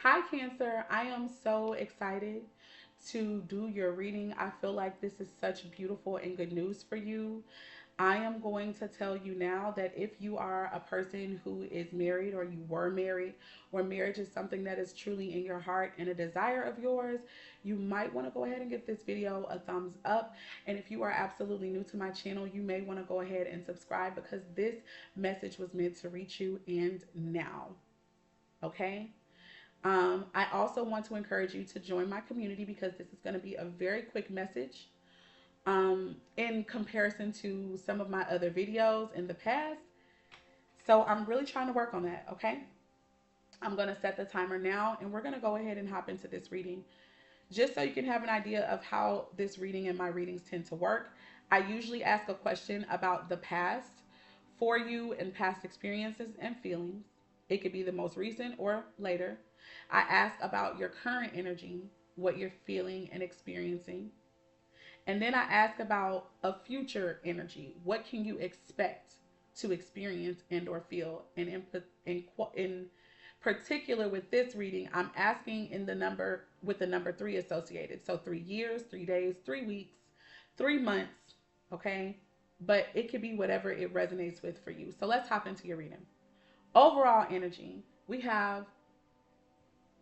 Hi, Cancer. I am so excited to do your reading. I feel like this is such beautiful and good news for you. I am going to tell you now that if you are a person who is married or you were married, or marriage is something that is truly in your heart and a desire of yours, you might want to go ahead and give this video a thumbs up. And if you are absolutely new to my channel, you may want to go ahead and subscribe because this message was meant to reach you and now. Okay? I also want to encourage you to join my community because this is going to be a very quick message in comparison to some of my other videos in the past. So I'm really trying to work on that, okay? I'm going to set the timer now and we're going to go ahead and hop into this reading. Just so you can have an idea of how this reading and my readings tend to work, I usually ask a question about the past for you and past experiences and feelings. It could be the most recent or later. I ask about your current energy, what you're feeling and experiencing. And then I ask about a future energy. What can you expect to experience and or feel? And in particular with this reading, I'm asking in the number with the number 3 associated. So 3 years, 3 days, 3 weeks, 3 months, okay? But it could be whatever it resonates with for you. So let's hop into your reading. Overall energy, we have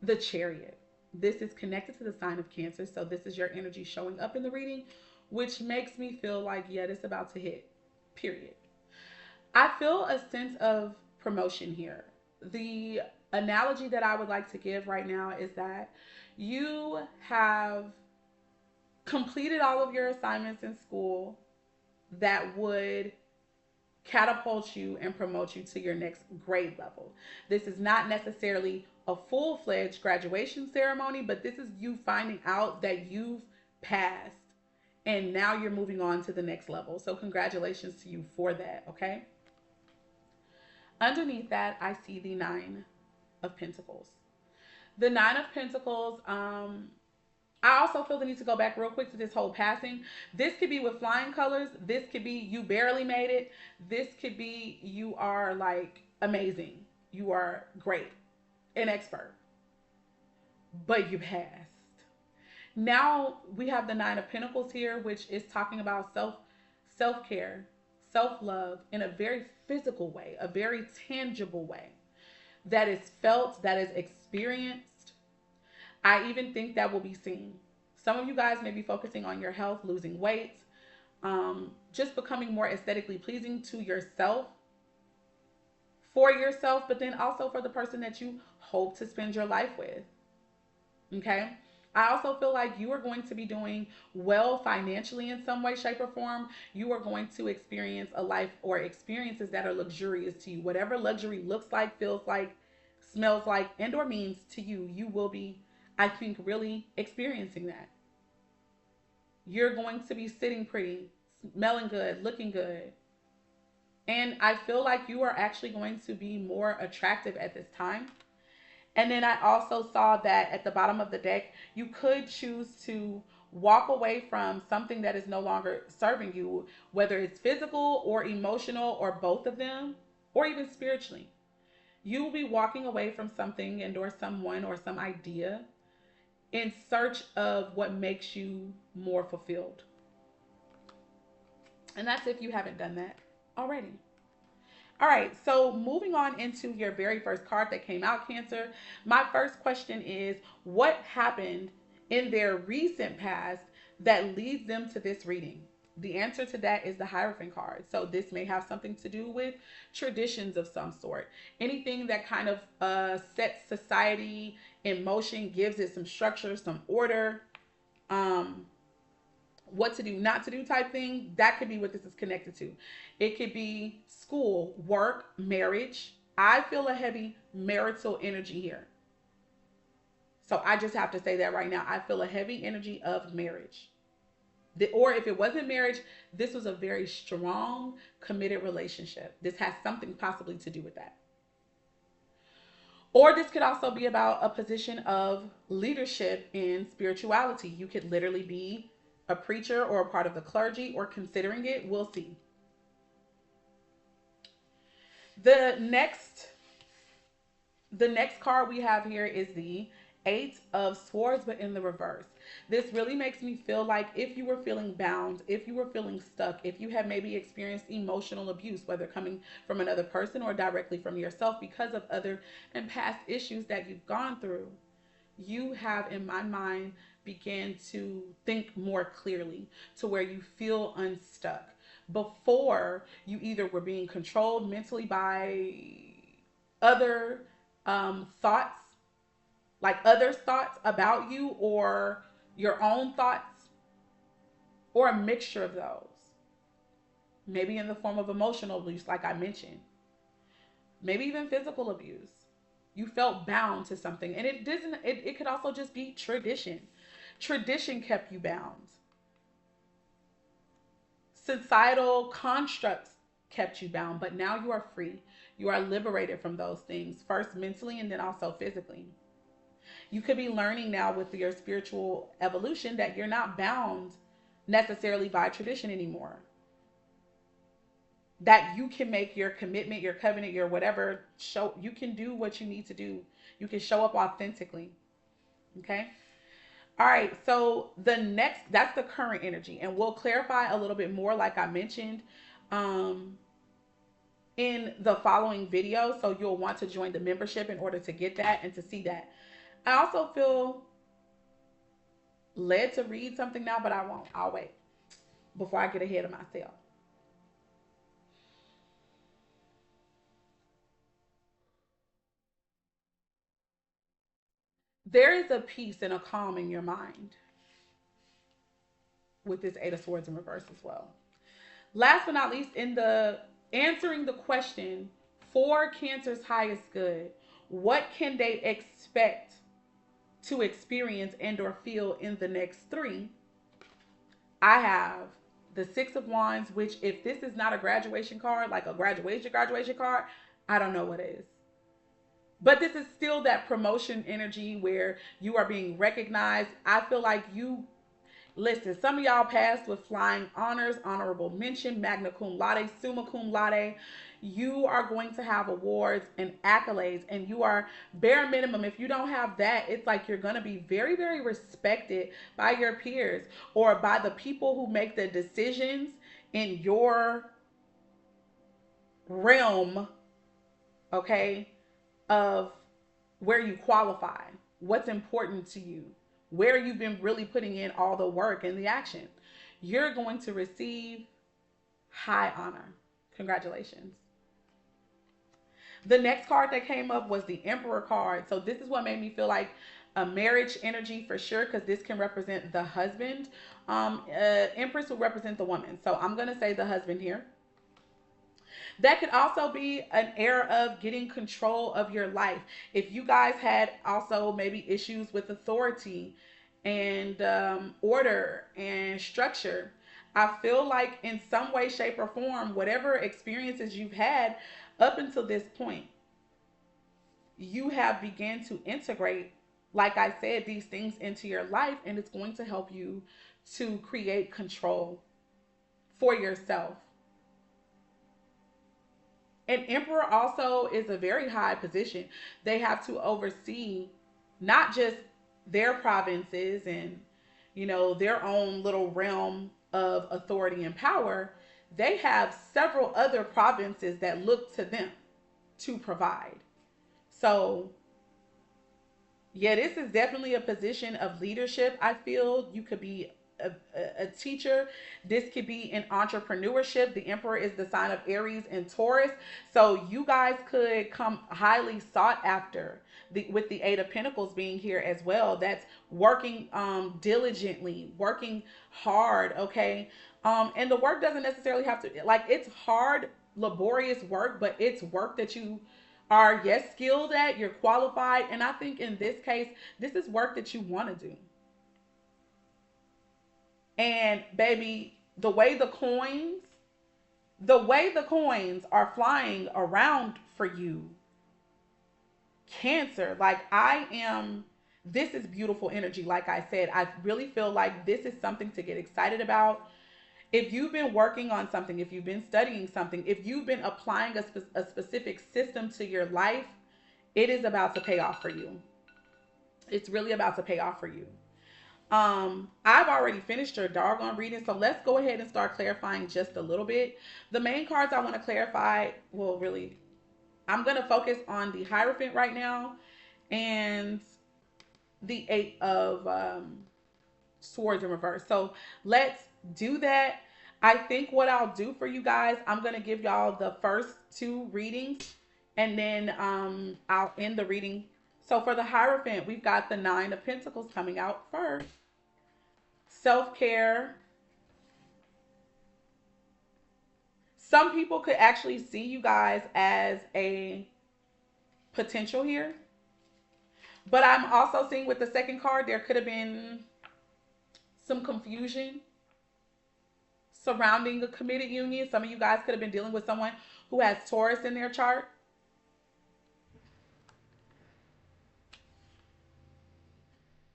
the Chariot. This is connected to the sign of Cancer. So this is your energy showing up in the reading, which makes me feel like, yeah, it's about to hit, period. I feel a sense of promotion here. The analogy that I would like to give right now is that you have completed all of your assignments in school that would catapult you and promote you to your next grade level. This is not necessarily a full-fledged graduation ceremony, but this is you finding out that you've passed and now you're moving on to the next level. So congratulations to you for that, okay? Underneath that, I see the 9 of Pentacles. The 9 of Pentacles, I also feel the need to go back real quick to this whole passing. This could be with flying colors. This could be you barely made it. This could be you are like amazing. You are great, an expert, but you passed. Now we have the 9 of Pentacles here, which is talking about self-care, self-love in a very physical way, a very tangible way that is felt, that is experienced. I even think that will be seen. Some of you guys may be focusing on your health, losing weight, just becoming more aesthetically pleasing to yourself, for yourself, but then also for the person that you hope to spend your life with. Okay? I also feel like you are going to be doing well financially in some way, shape, or form. You are going to experience a life or experiences that are luxurious to you. Whatever luxury looks like, feels like, smells like, and or means to you, you will be, I think, really experiencing that. You're going to be sitting pretty, smelling good, looking good. And I feel like you are actually going to be more attractive at this time. And then I also saw that at the bottom of the deck, you could choose to walk away from something that is no longer serving you, whether it's physical or emotional or both of them, or even spiritually. You will be walking away from something and or someone or some idea in search of what makes you more fulfilled. And that's if you haven't done that already. All right, so moving on into your very first card that came out, Cancer. My first question is, what happened in their recent past that leads them to this reading? The answer to that is the Hierophant card. So this may have something to do with traditions of some sort. Anything that kind of sets society in motion, gives it some structure, some order, what to do, not to do type thing. That could be what this is connected to. It could be school, work, marriage. I feel a heavy marital energy here. So I just have to say that right now. I feel a heavy energy of marriage. Or if it wasn't marriage, this was a very strong, committed relationship. This has something possibly to do with that. Or this could also be about a position of leadership in spirituality. You could literally be a preacher or a part of the clergy or considering it. We'll see. The next card we have here is the Eight of Swords, but in the reverse. This really makes me feel like if you were feeling bound, if you were feeling stuck, if you have maybe experienced emotional abuse, whether coming from another person or directly from yourself because of other and past issues that you've gone through, you have, in my mind, began to think more clearly to where you feel unstuck. Before, you either were being controlled mentally by other thoughts, like others' thoughts about you, or your own thoughts, or a mixture of those. Maybe in the form of emotional abuse, like I mentioned, maybe even physical abuse. You felt bound to something, and it could also just be tradition. Tradition kept you bound. Societal constructs kept you bound, but now you are free. You are liberated from those things, first mentally and then also physically. You could be learning now with your spiritual evolution that you're not bound necessarily by tradition anymore. That you can make your commitment, your covenant, your whatever, show you can do what you need to do. You can show up authentically. Okay? All right, so the next, that's the current energy, and we'll clarify a little bit more, like I mentioned, um, in the following video. So you'll want to join the membership in order to get that and to see that. I also feel led to read something now, but I won't. I'll wait before I get ahead of myself. There is a peace and a calm in your mind with this Eight of Swords in reverse as well. Last but not least, in the answering the question for Cancer's highest good, what can they expect to experience and or feel in the next three? I have the Six of Wands, which if this is not a graduation card, like a graduation card, I don't know what is. But this is still that promotion energy where you are being recognized. I feel like you listen, some of y'all passed with flying honors, honorable mention, magna cum laude, summa cum laude. You are going to have awards and accolades, and you are bare minimum. If you don't have that, it's like you're going to be very, very respected by your peers or by the people who make the decisions in your realm, okay, of where you qualify, what's important to you, where you've been really putting in all the work and the action. You're going to receive high honor. Congratulations. The next card that came up was the Emperor card. So this is what made me feel like a marriage energy for sure, because this can represent the husband. Empress will represent the woman. So I'm going to say the husband here. That could also be an era of getting control of your life. If you guys had also maybe issues with authority and order and structure, I feel like in some way, shape, or form, whatever experiences you've had up until this point, you have begun to integrate, like I said, these things into your life, and it's going to help you to create control for yourself. An emperor also is a very high position. They have to oversee not just their provinces and, you know, their own little realm of authority and power. They have several other provinces that look to them to provide. So, yeah, this is definitely a position of leadership. I feel you could be a teacher. This could be in entrepreneurship. The Emperor is the sign of Aries and Taurus. So you guys could come highly sought after with the Eight of Pentacles being here as well. That's working diligently, working hard, okay? And the work doesn't necessarily have to, like, it's hard, laborious work, but it's work that you are, yes, skilled at, you're qualified. And I think in this case, this is work that you want to do. And baby, the way the coins are flying around for you, Cancer, like I am, this is beautiful energy. Like I said, I really feel like this is something to get excited about. If you've been working on something, if you've been studying something, if you've been applying a specific system to your life, it is about to pay off for you. It's really about to pay off for you. I've already finished your doggone reading, so let's go ahead and start clarifying just a little bit. The main cards I want to clarify, well, really, I'm going to focus on the Hierophant right now and the Eight of Swords in reverse. So let's do that. I think what I'll do for you guys, I'm going to give y'all the first two readings and then I'll end the reading. So for the Hierophant, we've got the Nine of Pentacles coming out first. Self-care. Some people could actually see you guys as a potential here. But I'm also seeing with the second card, there could have been some confusion surrounding a committed union. Some of you guys could have been dealing with someone who has Taurus in their chart.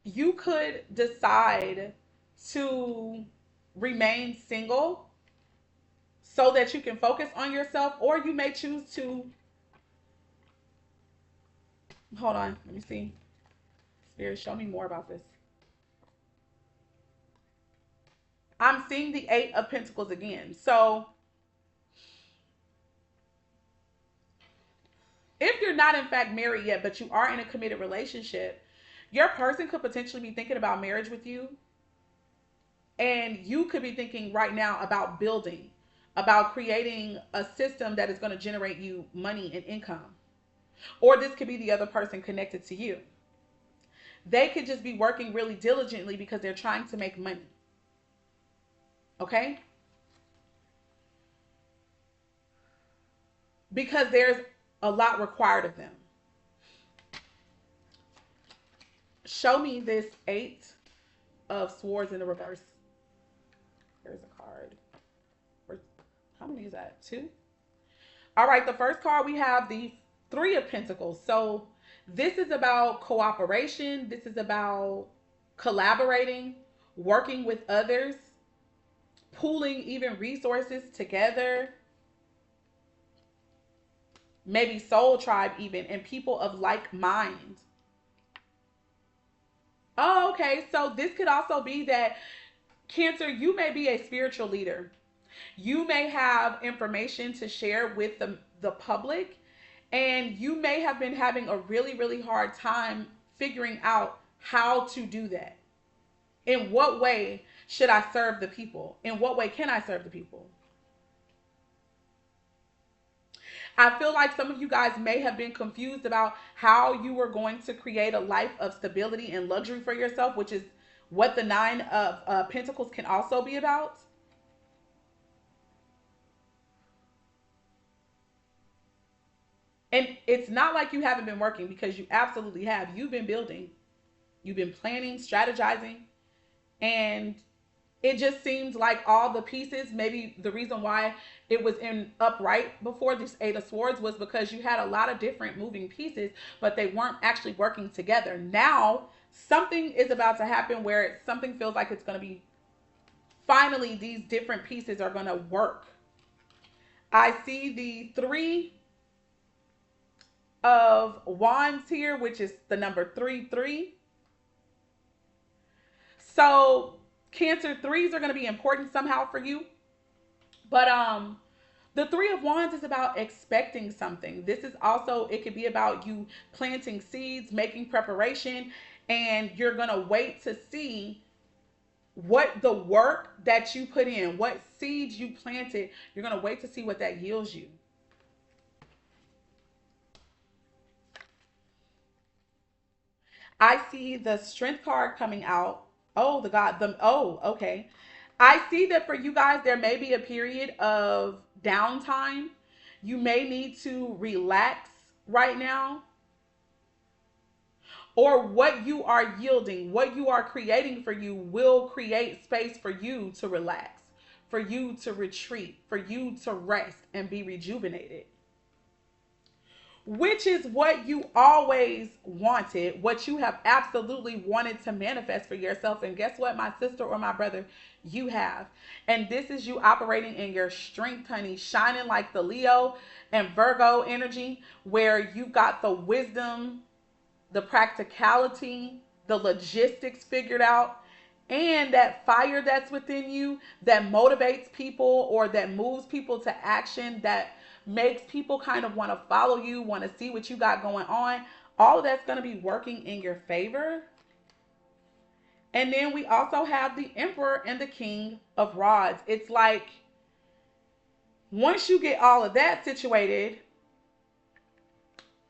You could decide to remain single so that you can focus on yourself, or you may choose to, hold on, let me see. Spirit, show me more about this. I'm seeing the Eight of Pentacles again. So if you're not in fact married yet, but you are in a committed relationship, your person could potentially be thinking about marriage with you. And you could be thinking right now about building, about creating a system that is going to generate you money and income. Or this could be the other person connected to you. They could just be working really diligently because they're trying to make money. Okay? Because there's a lot required of them. Show me this Eight of Swords in the reverse. There's a card. How many is that? Two? All right, the first card we have the Three of Pentacles. So this is about cooperation. This is about collaborating, working with others, pooling even resources together. Maybe soul tribe even, and people of like mind. Oh, okay. So this could also be that, Cancer, you may be a spiritual leader. You may have information to share with the public, and you may have been having a really, really hard time figuring out how to do that. In what way should I serve the people? In what way can I serve the people? I feel like some of you guys may have been confused about how you were going to create a life of stability and luxury for yourself, which is what the Nine of Pentacles can also be about. And it's not like you haven't been working, because you absolutely have. You've been building, you've been planning, strategizing, and it just seems like all the pieces, maybe the reason why it was in upright before this Eight of Swords was because you had a lot of different moving pieces, but they weren't actually working together. Now, something is about to happen where something feels like it's going to be, finally, these different pieces are going to work. I see the Three of Wands here, which is the number 3-3. So Cancer, threes are going to be important somehow for you. But the Three of Wands is about expecting something. This is also, it could be about you planting seeds, making preparation, and you're going to wait to see what the work that you put in, what seeds you planted, you're going to wait to see what that yields you. I see the Strength card coming out. Oh, okay. I see that for you guys, there may be a period of downtime. You may need to relax right now. Or what you are yielding, what you are creating for you will create space for you to relax, for you to retreat, for you to rest and be rejuvenated. which is what you always wanted, what you have absolutely wanted to manifest for yourself. And guess what, my sister or my brother, you have. And this is you operating in your strength, honey, shining like the Leo and Virgo energy, where you got the wisdom, the practicality, the logistics figured out, and that fire that's within you that motivates people or that moves people to action, that makes people kind of want to follow you, want to see what you got going on. All of that's going to be working in your favor. And then we also have the Emperor and the King of Rods. It's like once you get all of that situated,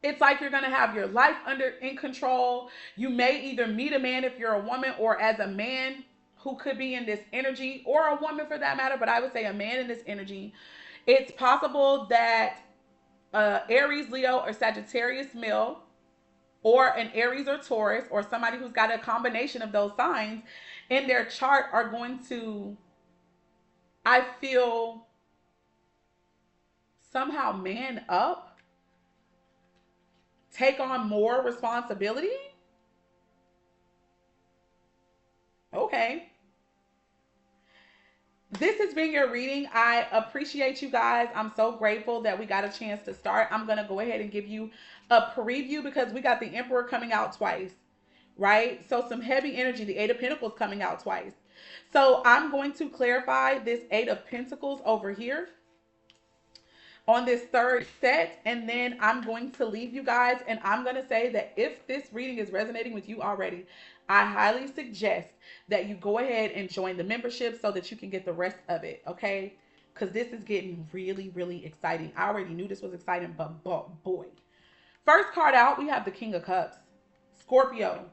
it's like you're going to have your life under in control. You may either meet a man if you're a woman, or as a man who could be in this energy, or a woman for that matter, but I would say a man in this energy. It's possible that Aries, Leo, or Sagittarius male, or an Aries or Taurus, or somebody who's got a combination of those signs in their chart are going to, I feel, somehow man up, take on more responsibility. Okay. This has been your reading. I appreciate you guys. I'm so grateful that we got a chance to start. I'm going to go ahead and give you a preview because we got the Emperor coming out twice, right? So some heavy energy, the Eight of Pentacles coming out twice. So I'm going to clarify this Eight of Pentacles over here on this third set, and then I'm going to leave you guys, and I'm going to say that if this reading is resonating with you already, I highly suggest that you go ahead and join the membership so that you can get the rest of it, okay? Because this is getting really, really exciting. I already knew this was exciting, but boy. First card out, we have the King of Cups. Scorpio,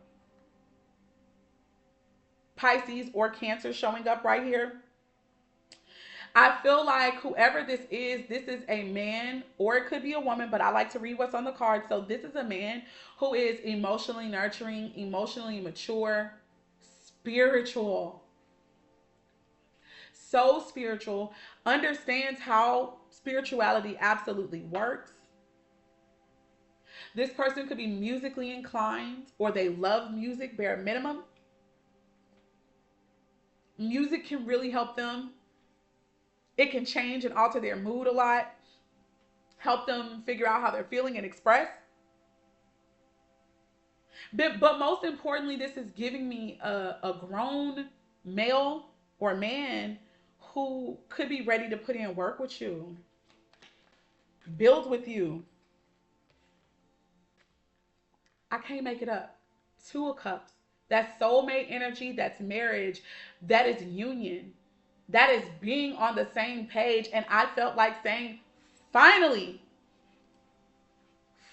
Pisces, or Cancer showing up right here. I feel like whoever this is a man, or it could be a woman, but I like to read what's on the card. So this is a man who is emotionally nurturing, emotionally mature, spiritual, so spiritual, understands how spirituality absolutely works. This person could be musically inclined, or they love music, bare minimum. Music can really help them. It can change and alter their mood a lot, help them figure out how they're feeling and express. But most importantly, this is giving me a grown male or man who could be ready to put in work with you, build with you. I can't make it up. Two of Cups. That's soulmate energy. That's marriage. That is union. That is being on the same page. And I felt like saying, finally,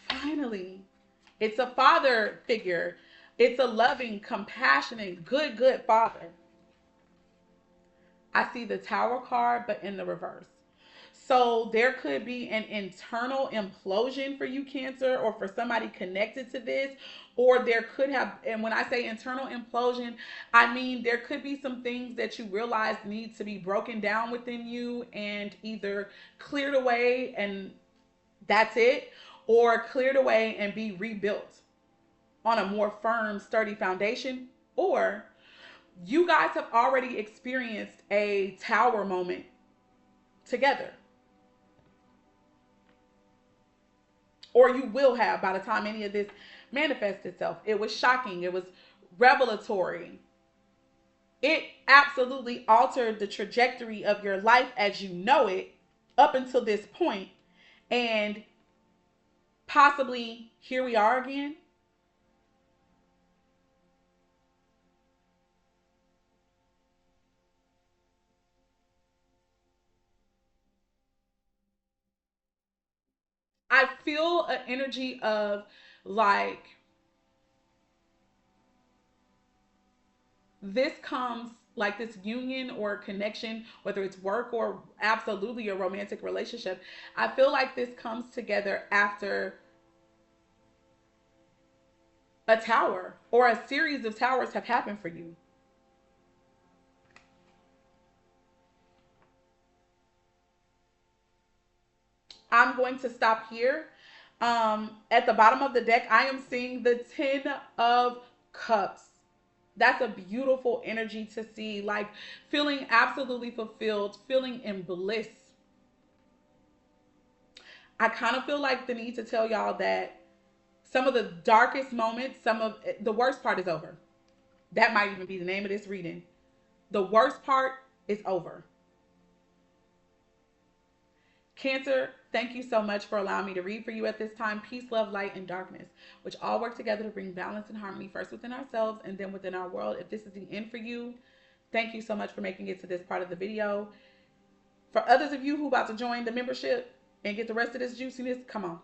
finally. It's a father figure. It's a loving, compassionate, good father. I see the Tower card, but in the reverse. So there could be an internal implosion for you, Cancer, or for somebody connected to this. Or there could have, and when I say internal implosion, I mean there could be some things that you realize need to be broken down within you and either cleared away and that's it, or cleared away and be rebuilt on a more firm, sturdy foundation. Or you guys have already experienced a tower moment together. Or you will have by the time any of this manifests itself. It was shocking. It was revelatory. It absolutely altered the trajectory of your life as you know it up until this point. And possibly here we are again. I feel an energy of like this comes like this union or connection, whether it's work or absolutely a romantic relationship. I feel like this comes together after a tower or a series of towers have happened for you. I'm going to stop here. At the bottom of the deck, I am seeing the 10 of Cups. That's a beautiful energy to see, like feeling absolutely fulfilled, feeling in bliss. I kind of feel like the need to tell y'all that some of the darkest moments, some of the worst part is over. That might even be the name of this reading. The worst part is over. Cancer, thank you so much for allowing me to read for you at this time. Peace, love, light, and darkness, which all work together to bring balance and harmony, first within ourselves and then within our world. If this is the end for you, thank you so much for making it to this part of the video. For others of you who about to join the membership and get the rest of this juiciness, come on.